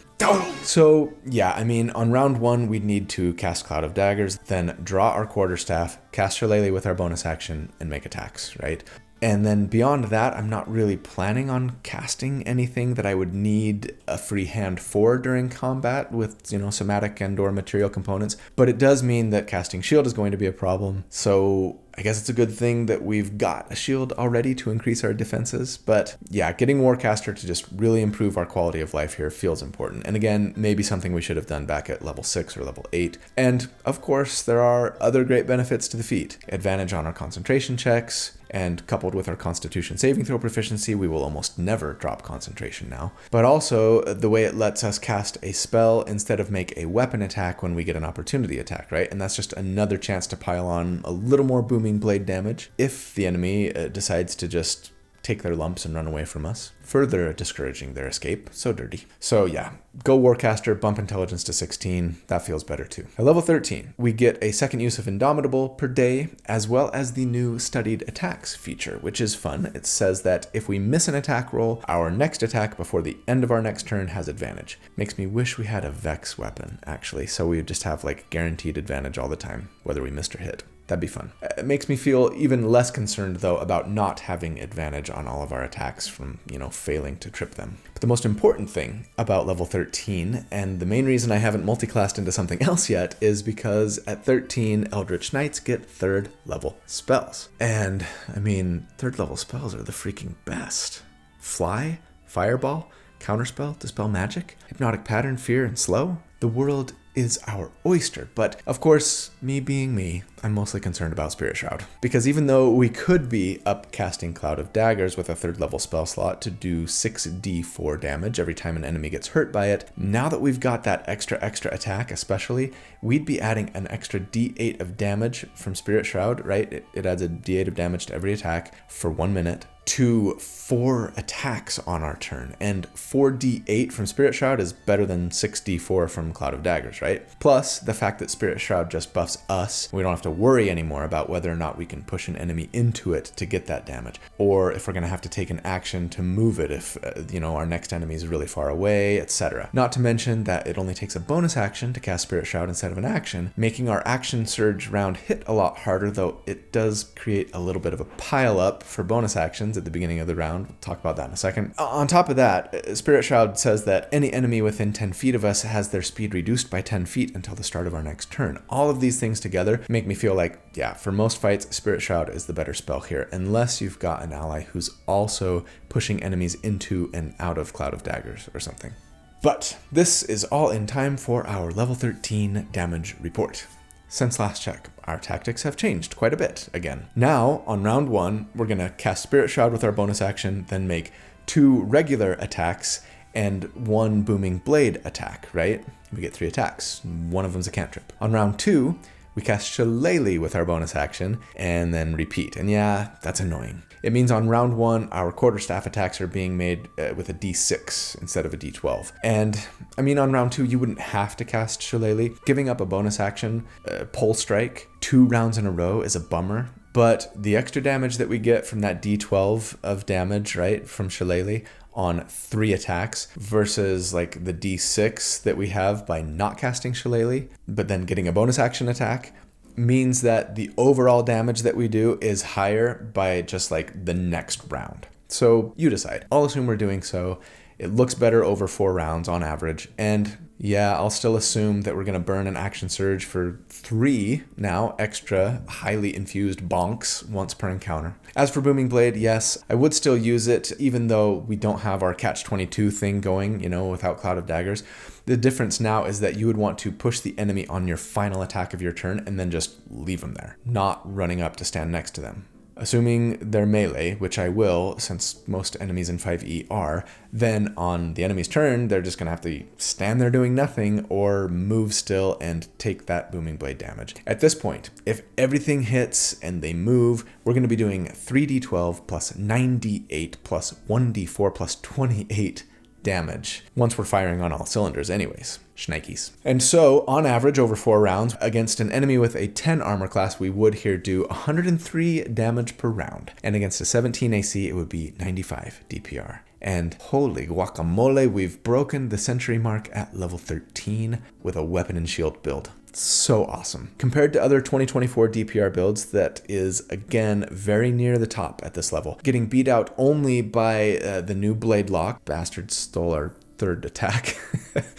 So, yeah, on round 1, we'd need to cast Cloud of Daggers, then draw our quarterstaff, cast Shillelagh with our bonus action, and make attacks, right? And then beyond that, I'm not really planning on casting anything that I would need a free hand for during combat with, somatic and or material components. But it does mean that casting shield is going to be a problem. So I guess it's a good thing that we've got a shield already to increase our defenses. But yeah, getting Warcaster to just really improve our quality of life here feels important. And again, maybe something we should have done back at level 6 or level 8. And of course, there are other great benefits to the feat. Advantage on our concentration checks, and coupled with our Constitution saving throw proficiency, we will almost never drop concentration now. But also, the way it lets us cast a spell instead of make a weapon attack when we get an opportunity attack, right? And that's just another chance to pile on a little more booming blade damage if the enemy decides to just take their lumps and run away from us, further discouraging their escape. So dirty. So yeah, go Warcaster, bump intelligence to 16. That feels better too. At level 13, we get a second use of Indomitable per day, as well as the new Studied Attacks feature, which is fun. It says that if we miss an attack roll, our next attack before the end of our next turn has advantage. Makes me wish we had a Vex weapon, actually, so we would just have guaranteed advantage all the time, whether we missed or hit. That'd be fun. It makes me feel even less concerned, though, about not having advantage on all of our attacks from, failing to trip them. But the most important thing about level 13, and the main reason I haven't multiclassed into something else yet, is because at 13, Eldritch Knights get 3rd level spells. And, 3rd level spells are the freaking best. Fly, Fireball, Counterspell, Dispel Magic, Hypnotic Pattern, Fear, and Slow. The world is our oyster. But of course, me being me, I'm mostly concerned about Spirit Shroud. Because even though we could be upcasting Cloud of Daggers with a 3rd level spell slot to do 6d4 damage every time an enemy gets hurt by it, now that we've got that extra attack especially, we'd be adding an extra d8 of damage from Spirit Shroud, right? It adds a d8 of damage to every attack for 1 minute to 4 attacks on our turn. And 4d8 from Spirit Shroud is better than 6d4 from Cloud of Daggers, right? Plus, the fact that Spirit Shroud just buffs us, we don't have to worry anymore about whether or not we can push an enemy into it to get that damage, or if we're going to have to take an action to move it if, our next enemy is really far away, etc. Not to mention that it only takes a bonus action to cast Spirit Shroud instead of an action, making our action surge round hit a lot harder, though it does create a little bit of a pile up for bonus actions at the beginning of the round. We'll talk about that in a second. On top of that, Spirit Shroud says that any enemy within 10 feet of us has their speed reduced by 10 feet until the start of our next turn. All of these things together make me feel like, yeah, for most fights, Spirit Shroud is the better spell here, unless you've got an ally who's also pushing enemies into and out of Cloud of Daggers or something. But this is all in time for our level 13 damage report. Since last check, our tactics have changed quite a bit again. Now, on round 1, we're going to cast Spirit Shroud with our bonus action, then make 2 regular attacks and 1 Booming Blade attack, right? We get 3 attacks. One of them's a cantrip. On round 2, we cast Shillelagh with our bonus action, and then repeat. And yeah, that's annoying. It means on round 1, our quarterstaff attacks are being made with a d6 instead of a d12. And, on round 2, you wouldn't have to cast Shillelagh. Giving up a bonus action, Pole Strike, 2 rounds in a row is a bummer. But the extra damage that we get from that d12 of damage, right, from Shillelagh on 3 attacks versus the d6 that we have by not casting Shillelagh, but then getting a bonus action attack, means that the overall damage that we do is higher by just the next round. So you decide. I'll assume we're doing so. It looks better over 4 rounds on average. And yeah, I'll still assume that we're going to burn an action surge for 3 now extra highly infused bonks once per encounter. As for Booming Blade, yes, I would still use it even though we don't have our Catch-22 thing going, without Cloud of Daggers. The difference now is that you would want to push the enemy on your final attack of your turn and then just leave them there, not running up to stand next to them. Assuming they're melee, which I will, since most enemies in 5e are, then on the enemy's turn, they're just going to have to stand there doing nothing or move still and take that Booming Blade damage. At this point, if everything hits and they move, we're going to be doing 3d12 plus 9d8 plus 1d4 plus 28 damage once we're firing on all cylinders anyways. Shnikes. And so, on average, over 4 rounds, against an enemy with a 10 armor class, we would here do 103 damage per round. And against a 17 AC, it would be 95 DPR. And holy guacamole, we've broken the century mark at level 13 with a weapon and shield build. So awesome. Compared to other 2024 DPR builds, that is, again, very near the top at this level. Getting beat out only by the new Blade Lock. Bastards stole our third attack.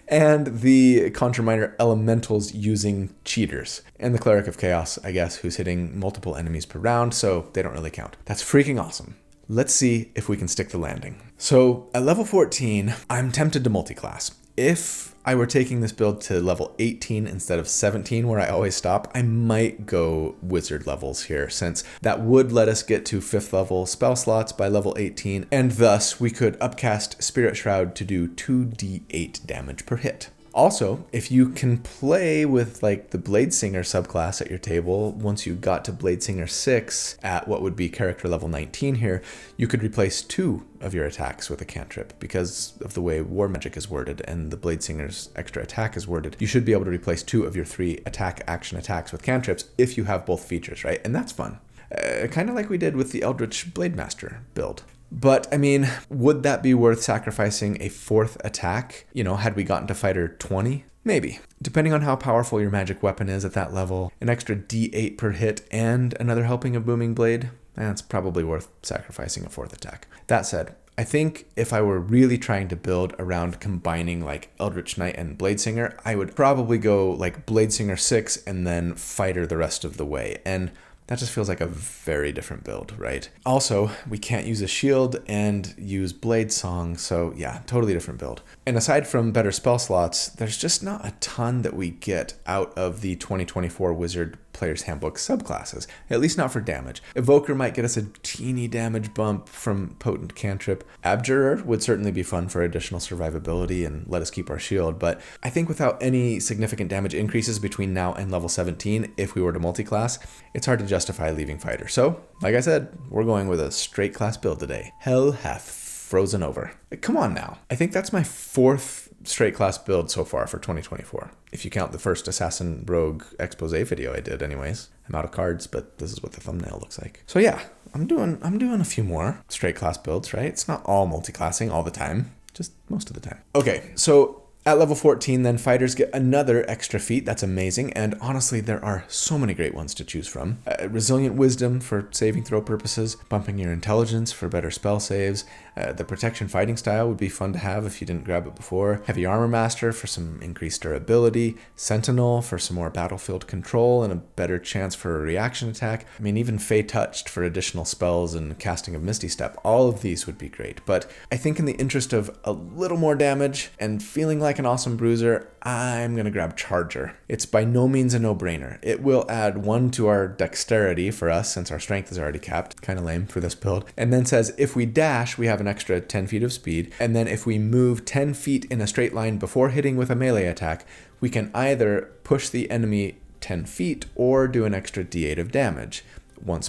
And the Conjure Minor Elementals using cheaters. And the Cleric of Chaos, I guess, who's hitting multiple enemies per round, so they don't really count. That's freaking awesome. Let's see if we can stick the landing. So at level 14, I'm tempted to multi-class. If I were taking this build to level 18 instead of 17, where I always stop, I might go wizard levels here, since that would let us get to 5th level spell slots by level 18, and thus we could upcast Spirit Shroud to do 2d8 damage per hit. Also, if you can play with like the Bladesinger subclass at your table, once you got to Bladesinger 6 at what would be character level 19 here, you could replace 2 of your attacks with a cantrip. Because of the way War Magic is worded and the Bladesinger's extra attack is worded, you should be able to replace 2 of your 3 action attacks with cantrips if you have both features, right? And that's fun. Kind of like we did with the Eldritch Blademaster build. But, I mean, would that be worth sacrificing a 4th attack? You know, had we gotten to fighter 20? Maybe. Depending on how powerful your magic weapon is at that level, an extra d8 per hit and another helping of Booming Blade, that's probably worth sacrificing a 4th attack. That said, I think if I were really trying to build around combining like Eldritch Knight and Bladesinger, I would probably go like Bladesinger 6 and then fighter the rest of the way. And that just feels like a very different build, right? Also, we can't use a shield and use Blade Song, so yeah, totally different build. And aside from better spell slots, there's just not a ton that we get out of the 2024 Wizard Player's Handbook subclasses, at least not for damage. Evoker might get us a teeny damage bump from Potent Cantrip. Abjurer would certainly be fun for additional survivability and let us keep our shield, but I think without any significant damage increases between now and level 17, if we were to multi-class, it's hard to justify leaving fighter. So, like I said, we're going with a straight class build today. Hell hath frozen over. Come on now. I think that's my 4th straight class build so far for 2024. If you count the first Assassin Rogue expose video I did anyways. I'm out of cards, but this is what the thumbnail looks like. So yeah, I'm doing a few more straight class builds, right? It's not all multi-classing all the time, just most of the time. Okay, so at level 14, then fighters get another extra feat. That's amazing. And honestly, there are so many great ones to choose from. Resilient Wisdom for saving throw purposes, bumping your intelligence for better spell saves. The Protection Fighting Style would be fun to have if you didn't grab it before. Heavy Armor Master for some increased durability. Sentinel for some more battlefield control and a better chance for a reaction attack. I mean, even Fey Touched for additional spells and casting of Misty Step. All of these would be great. But I think in the interest of a little more damage and feeling like an awesome bruiser, I'm going to grab Charger. It's by no means a no-brainer. It will add 1 to our dexterity for us since our strength is already capped. Kind of lame for this build. And then says if we dash, we have an extra 10 feet of speed. And then if we move 10 feet in a straight line before hitting with a melee attack, we can either push the enemy 10 feet or do an extra d8 of damage once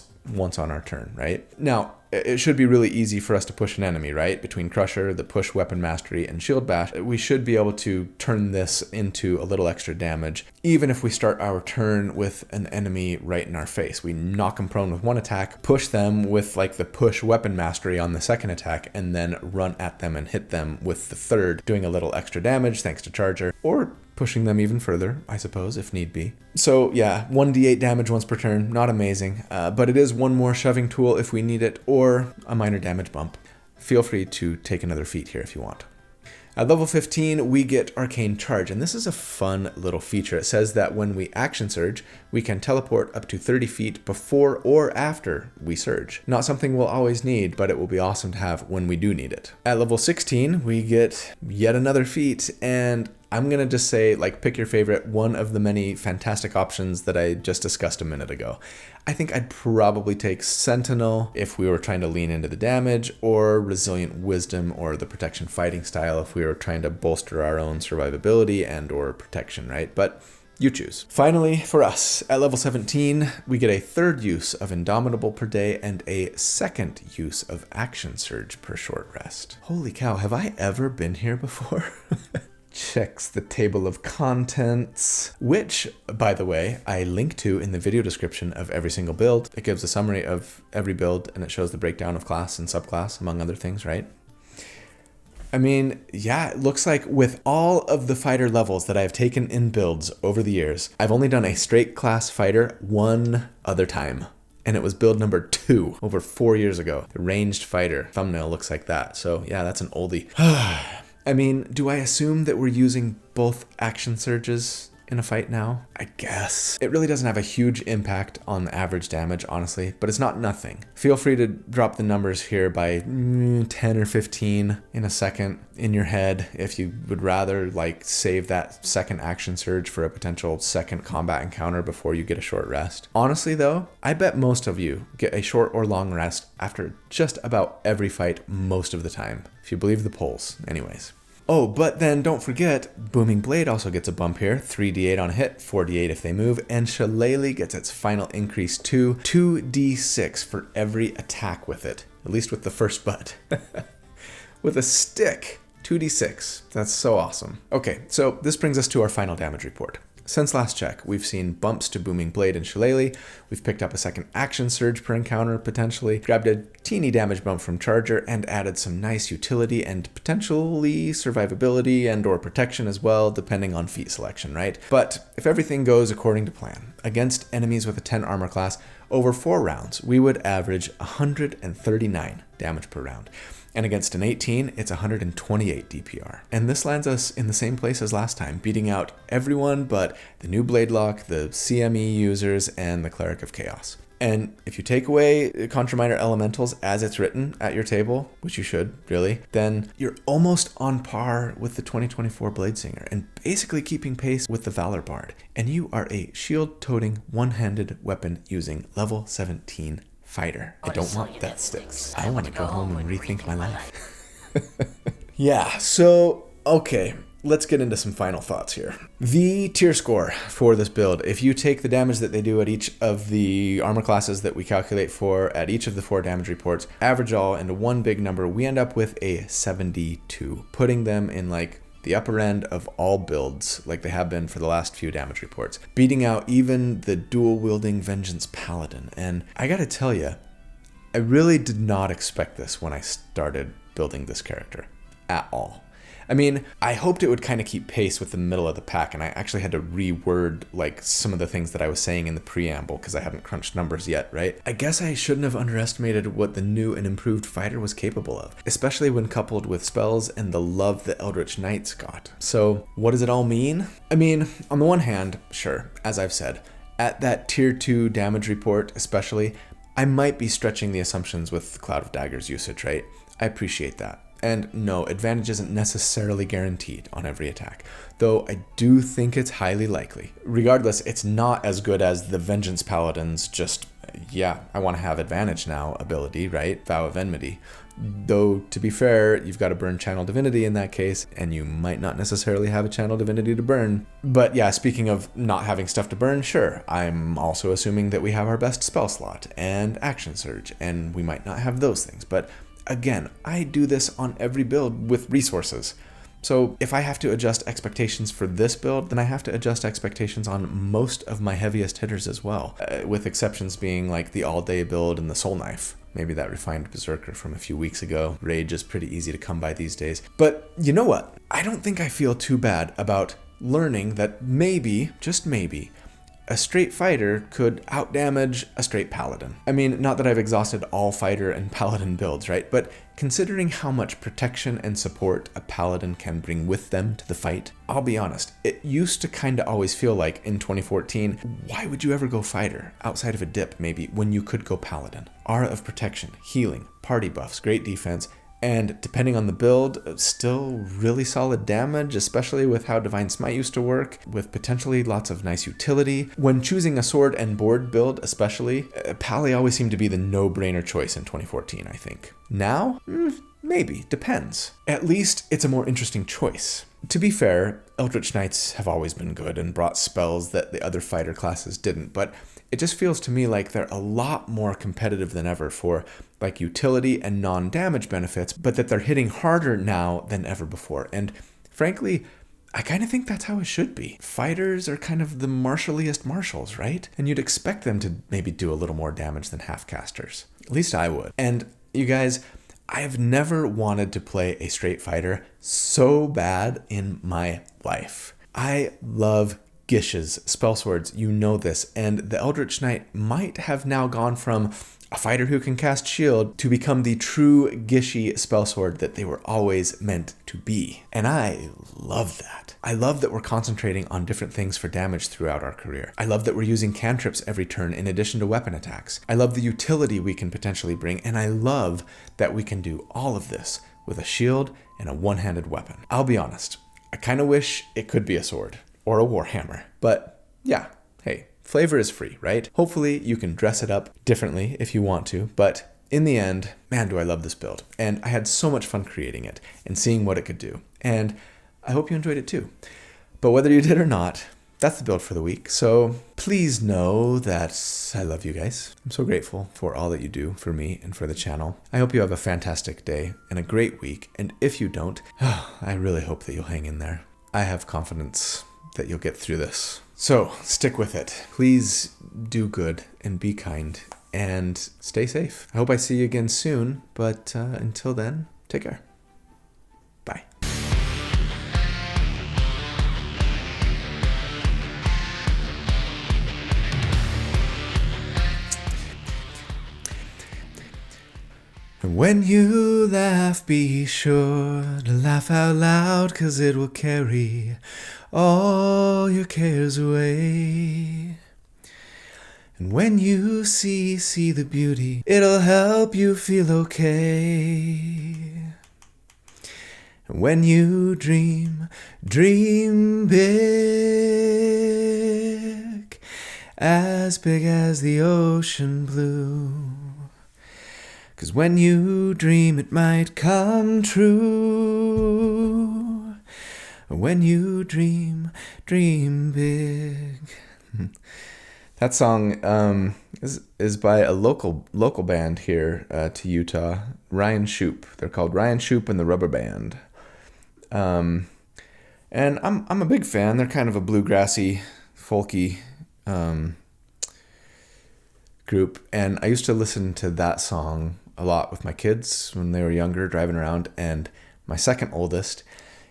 on our turn, right? Now, it should be really easy for us to push an enemy, right? Between Crusher, the Push Weapon Mastery, and Shield Bash, we should be able to turn this into a little extra damage, even if we start our turn with an enemy right in our face. We knock them prone with one attack, push them with like the Push Weapon Mastery on the second attack, and then run at them and hit them with the third, doing a little extra damage thanks to Charger, or pushing them even further, I suppose, if need be. So yeah, 1d8 damage once per turn, not amazing, but it is one more shoving tool if we need it, or a minor damage bump. Feel free to take another feat here if you want. At level 15, we get Arcane Charge, and this is a fun little feature. It says that when we action surge, we can teleport up to 30 feet before or after we surge. Not something we'll always need, but it will be awesome to have when we do need it. At level 16, we get yet another feat, and I'm going to just say, like, pick your favorite, one of the many fantastic options that I just discussed a minute ago. I think I'd probably take Sentinel if we were trying to lean into the damage, or Resilient Wisdom or the Protection Fighting Style if we were trying to bolster our own survivability and or protection, right? But you choose. Finally, for us, at level 17, we get a 3rd use of Indomitable per day and a 2nd use of Action Surge per short rest. Holy cow, have I ever been here before? Checks the table of contents, which, by the way, I link to in the video description of every single build. It gives a summary of every build and it shows the breakdown of class and subclass, among other things, right? I mean, yeah, it looks like with all of the fighter levels that I've taken in builds over the years, I've only done a straight class fighter one other time. And it was build number 2 over 4 years ago. The ranged fighter thumbnail looks like that. So yeah, that's an oldie. I mean, do I assume that we're using both action surges in a fight now? I guess. It really doesn't have a huge impact on the average damage, honestly, but it's not nothing. Feel free to drop the numbers here by 10 or 15 in a second in your head if you would rather like save that second action surge for a potential second combat encounter before you get a short rest. Honestly though, I bet most of you get a short or long rest after just about every fight most of the time, if you believe the polls anyways. Oh, but then don't forget, Booming Blade also gets a bump here, 3d8 on a hit, 4d8 if they move, and Shillelagh gets its final increase to 2d6 for every attack with it, at least with the first butt. With a stick, 2d6. That's so awesome. Okay, so this brings us to our final damage report. Since last check, we've seen bumps to Booming Blade and Shillelagh, we've picked up a second action surge per encounter, potentially, grabbed a teeny damage bump from Charger, and added some nice utility and potentially survivability and or protection as well, depending on feat selection, right? But if everything goes according to plan, against enemies with a 10 armor class, over 4 rounds, we would average 139 damage per round. And against an 18, it's 128 DPR. And this lands us in the same place as last time, beating out everyone but the new Blade Lock, the CME users, and the Cleric of Chaos. And if you take away Contra Minor Elementals as it's written at your table, which you should, really, then you're almost on par with the 2024 Blade Singer and basically keeping pace with the Valor Bard. And you are a shield-toting, one-handed weapon-using level 17 fighter. I don't want death sticks. I want to go home and rethink my life. Yeah, so, okay. Let's get into some final thoughts here. The tier score for this build, if you take the damage that they do at each of the armor classes that we calculate for at each of the 4 damage reports, average all into one big number, we end up with a 72, putting them in like the upper end of all builds like they have been for the last few damage reports, beating out even the dual-wielding Vengeance Paladin. And I gotta tell you, I really did not expect this when I started building this character at all. I mean, I hoped it would kind of keep pace with the middle of the pack, and I actually had to reword like some of the things that I was saying in the preamble because I hadn't crunched numbers yet, right? I guess I shouldn't have underestimated what the new and improved fighter was capable of, especially when coupled with spells and the love that Eldritch Knight's got. So what does it all mean? I mean, on the one hand, sure, as I've said, at that tier 2 damage report especially, I might be stretching the assumptions with Cloud of Daggers usage, right? I appreciate that. And no, advantage isn't necessarily guaranteed on every attack, though I do think it's highly likely. Regardless, it's not as good as the Vengeance Paladin's just, yeah, I want to have advantage now ability, right? Vow of Enmity. Though, to be fair, you've got to burn Channel Divinity in that case, and you might not necessarily have a Channel Divinity to burn. But yeah, speaking of not having stuff to burn, sure, I'm also assuming that we have our best spell slot and action surge, and we might not have those things, but again, I do this on every build with resources. So if I have to adjust expectations for this build, then I have to adjust expectations on most of my heaviest hitters as well, with exceptions being like the all-day build and the Soul Knife. Maybe that refined Berserker from a few weeks ago. Rage is pretty easy to come by these days. But you know what? I don't think I feel too bad about learning that maybe, just maybe, a straight fighter could outdamage a straight paladin. I mean, not that I've exhausted all fighter and paladin builds, right? But considering how much protection and support a paladin can bring with them to the fight, I'll be honest, it used to kind of always feel like in 2014, why would you ever go fighter outside of a dip maybe when you could go paladin? Aura of protection, healing, party buffs, great defense, and depending on the build, still really solid damage, especially with how Divine Smite used to work, with potentially lots of nice utility. When choosing a sword and board build especially, Pally always seemed to be the no-brainer choice in 2014, I think. Now? Maybe, depends. At least it's a more interesting choice. To be fair, Eldritch Knights have always been good and brought spells that the other fighter classes didn't, but it just feels to me like they're a lot more competitive than ever for like utility and non-damage benefits, but that they're hitting harder now than ever before. And frankly, I kind of think that's how it should be. Fighters are kind of the martialiest marshals, right? And you'd expect them to maybe do a little more damage than half-casters. At least I would. And you guys, I have never wanted to play a straight fighter so bad in my life. I love Gish's spell swords, you know this, and the Eldritch Knight might have now gone from a fighter who can cast shield to become the true Gishy spell sword that they were always meant to be. And I love that. I love that we're concentrating on different things for damage throughout our career. I love that we're using cantrips every turn in addition to weapon attacks. I love the utility we can potentially bring, and I love that we can do all of this with a shield and a one-handed weapon. I'll be honest, I kind of wish it could be a sword or a warhammer, but yeah, hey, flavor is free, right? Hopefully you can dress it up differently if you want to, but in the end, man, do I love this build. And I had so much fun creating it and seeing what it could do. And I hope you enjoyed it too. But whether you did or not, that's the build for the week. So please know that I love you guys. I'm so grateful for all that you do for me and for the channel. I hope you have a fantastic day and a great week. And if you don't, I really hope that you'll hang in there. I have confidence that you'll get through this. So stick with it. Please do good and be kind and stay safe. I hope I see you again soon, but until then, take care. Bye. And when you laugh, be sure to laugh out loud, 'cause it will carry all your cares away. And when you see the beauty, it'll help you feel okay. And when you dream big as the ocean blue. 'Cause when you dream, it might come true. When you dream big. That song is by a local band here to Utah, Ryan Shoup. They're called Ryan Shoup and the Rubber Band. And I'm a big fan. They're kind of a bluegrassy, folky group, and I used to listen to that song a lot with my kids when they were younger, driving around, and my second oldest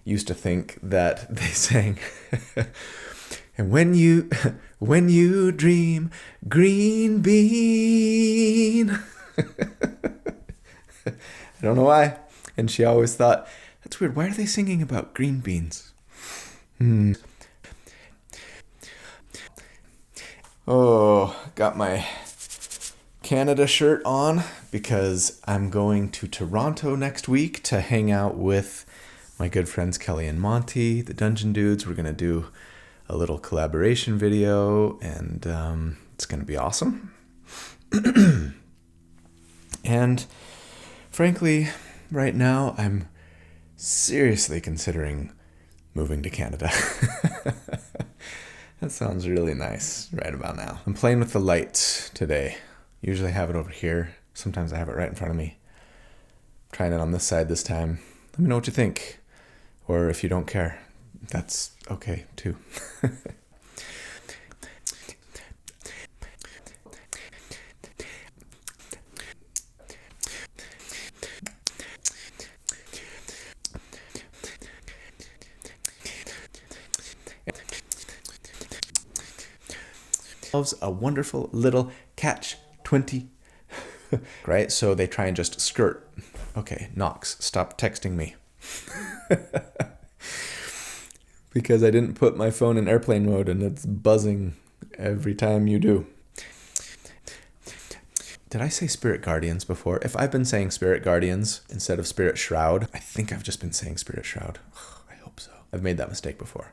used to think that they sang and when you dream green bean. I don't know why. And she always thought, that's weird, why are they singing about green beans? Oh, got my Canada shirt on because I'm going to Toronto next week to hang out with my good friends Kelly and Monty, the Dungeon Dudes. We're going to do a little collaboration video, and it's going to be awesome. And frankly, right now, I'm seriously considering moving to Canada. That sounds really nice right about now. I'm playing with the lights today. Usually I have it over here. Sometimes I have it right in front of me. I'm trying it on this side this time. Let me know what you think. Or if you don't care, that's okay too. A wonderful little catch-20, right? So they try and just skirt. Okay, Knox, stop texting me. Because I didn't put my phone in airplane mode and it's buzzing every time you do. Did I say Spirit Guardians before? If I've been saying Spirit Guardians instead of Spirit Shroud, I think I've just been saying Spirit Shroud. I hope so. I've made that mistake before.